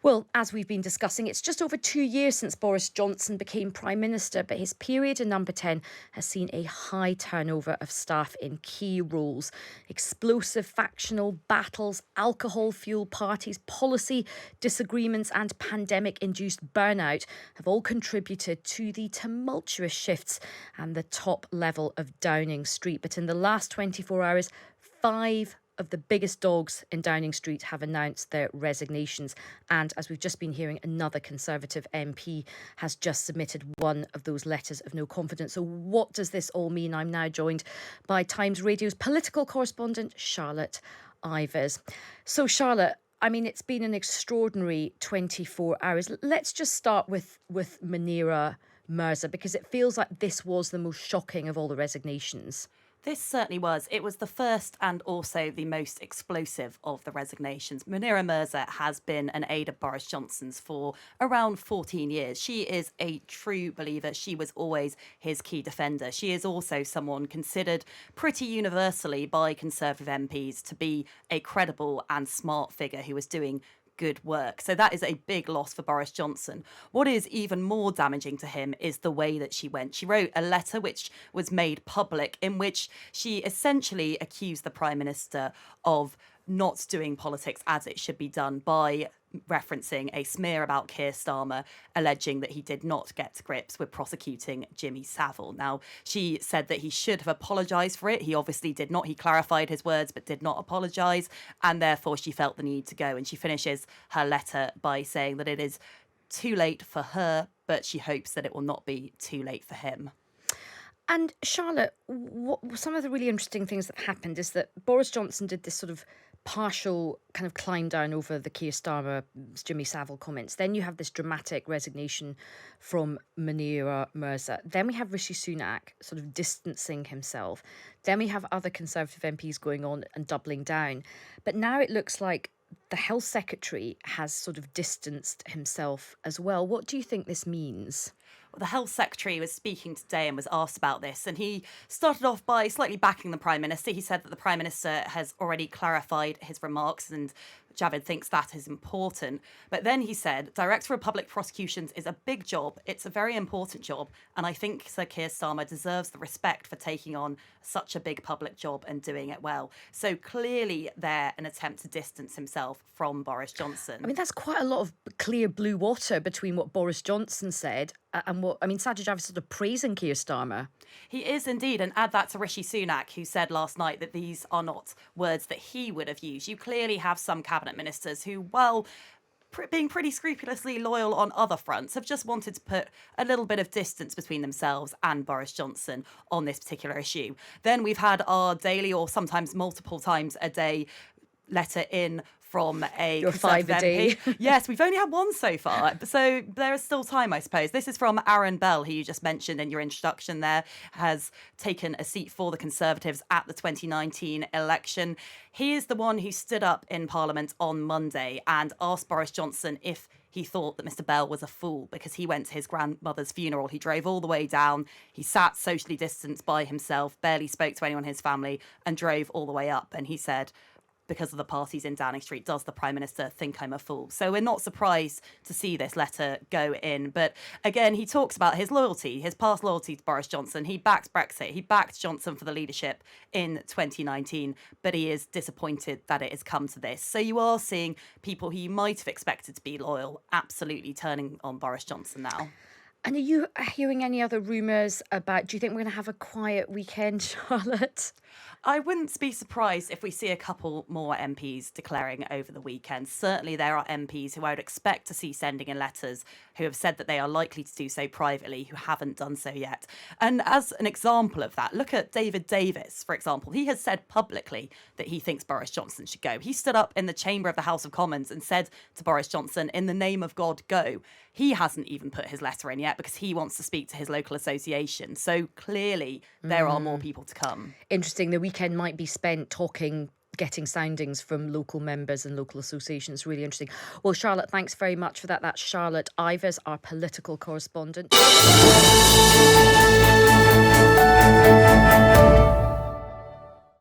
Well, as we've been discussing, it's just over 2 years since Boris Johnson became Prime Minister, but his period in Number 10 has seen a high turnover of staff in key roles. Explosive factional battles, alcohol-fueled parties, policy disagreements and pandemic-induced burnout have all contributed to the tumultuous shifts and the top level of Downing Street. But in the last 24 hours, 5 of the biggest dogs in Downing Street have announced their resignations. And as we've just been hearing, another Conservative MP has just submitted one of those letters of no confidence. So what does this all mean? I'm now joined by Times Radio's political correspondent, Charlotte Ivers. So Charlotte, I mean, it's been an extraordinary 24 hours. Let's just start with Munira Mirza, because it feels like this was the most shocking of all the resignations. This certainly was. It was the first and also the most explosive of the resignations. Munira Mirza has been an aide of Boris Johnson's for around 14 years. She is a true believer. She was always his key defender. She is also someone considered pretty universally by Conservative MPs to be a credible and smart figure who was doing good work. So that is a big loss for Boris Johnson. What is even more damaging to him is the way that she went. She wrote a letter which was made public in which she essentially accused the Prime Minister of not doing politics as it should be done by referencing a smear about Keir Starmer, alleging that he did not get to grips with prosecuting Jimmy Savile. Now, she said that he should have apologised for it. He obviously did not. He clarified his words but did not apologise, and therefore she felt the need to go. And she finishes her letter by saying that it is too late for her, but she hopes that it will not be too late for him. And Charlotte, some of the really interesting things that happened is that Boris Johnson did this sort of partial kind of climb down over the Keir Starmer, Jimmy Savile comments. Then you have this dramatic resignation from Munira Mirza. Then we have Rishi Sunak sort of distancing himself. Then we have other Conservative MPs going on and doubling down. But now it looks like the Health Secretary has sort of distanced himself as well. What do you think this means? Well, the Health Secretary was speaking today and was asked about this, and he started off by slightly backing the Prime Minister. He said that the Prime Minister has already clarified his remarks, and Javid thinks that is important. But then he said, Director of Public Prosecutions is a big job. It's a very important job. And I think Sir Keir Starmer deserves the respect for taking on such a big public job and doing it well. So clearly they're an attempt to distance himself from Boris Johnson. I mean, that's quite a lot of clear blue water between what Boris Johnson said and what, I mean, Sajid Javid sort of praising Keir Starmer. He is indeed, and add that to Rishi Sunak, who said last night that these are not words that he would have used. You clearly have some cabinet ministers who, while being pretty scrupulously loyal on other fronts, have just wanted to put a little bit of distance between themselves and Boris Johnson on this particular issue. Then we've had our daily, or sometimes multiple times a day, letter in from a Your 5 a day. Yes, we've only had one so far, so there is still time, I suppose. This is from Aaron Bell, who you just mentioned in your introduction there, has taken a seat for the Conservatives at the 2019 election. He is the one who stood up in Parliament on Monday and asked Boris Johnson if he thought that Mr. Bell was a fool because he went to his grandmother's funeral. He drove all the way down. He sat socially distanced by himself, barely spoke to anyone in his family, and drove all the way up. And he said, because of the parties in Downing Street, does the Prime Minister think I'm a fool? So we're not surprised to see this letter go in. But again, he talks about his loyalty, his past loyalty to Boris Johnson. He backed Brexit. He backed Johnson for the leadership in 2019, but he is disappointed that it has come to this. So you are seeing people who you might have expected to be loyal absolutely turning on Boris Johnson now. And are you hearing any other rumours about, do you think we're going to have a quiet weekend, Charlotte? I wouldn't be surprised if we see a couple more MPs declaring over the weekend. Certainly there are MPs who I would expect to see sending in letters who have said that they are likely to do so privately, who haven't done so yet. And as an example of that, look at David Davis, for example. He has said publicly that he thinks Boris Johnson should go. He stood up in the chamber of the House of Commons and said to Boris Johnson, in the name of God, go. He hasn't even put his letter in yet because he wants to speak to his local association. So clearly there are more people to come. Interesting. The weekend might be spent getting soundings from local members and local associations. Really interesting. Well, Charlotte, thanks very much for that. That's Charlotte Ivers, our political correspondent.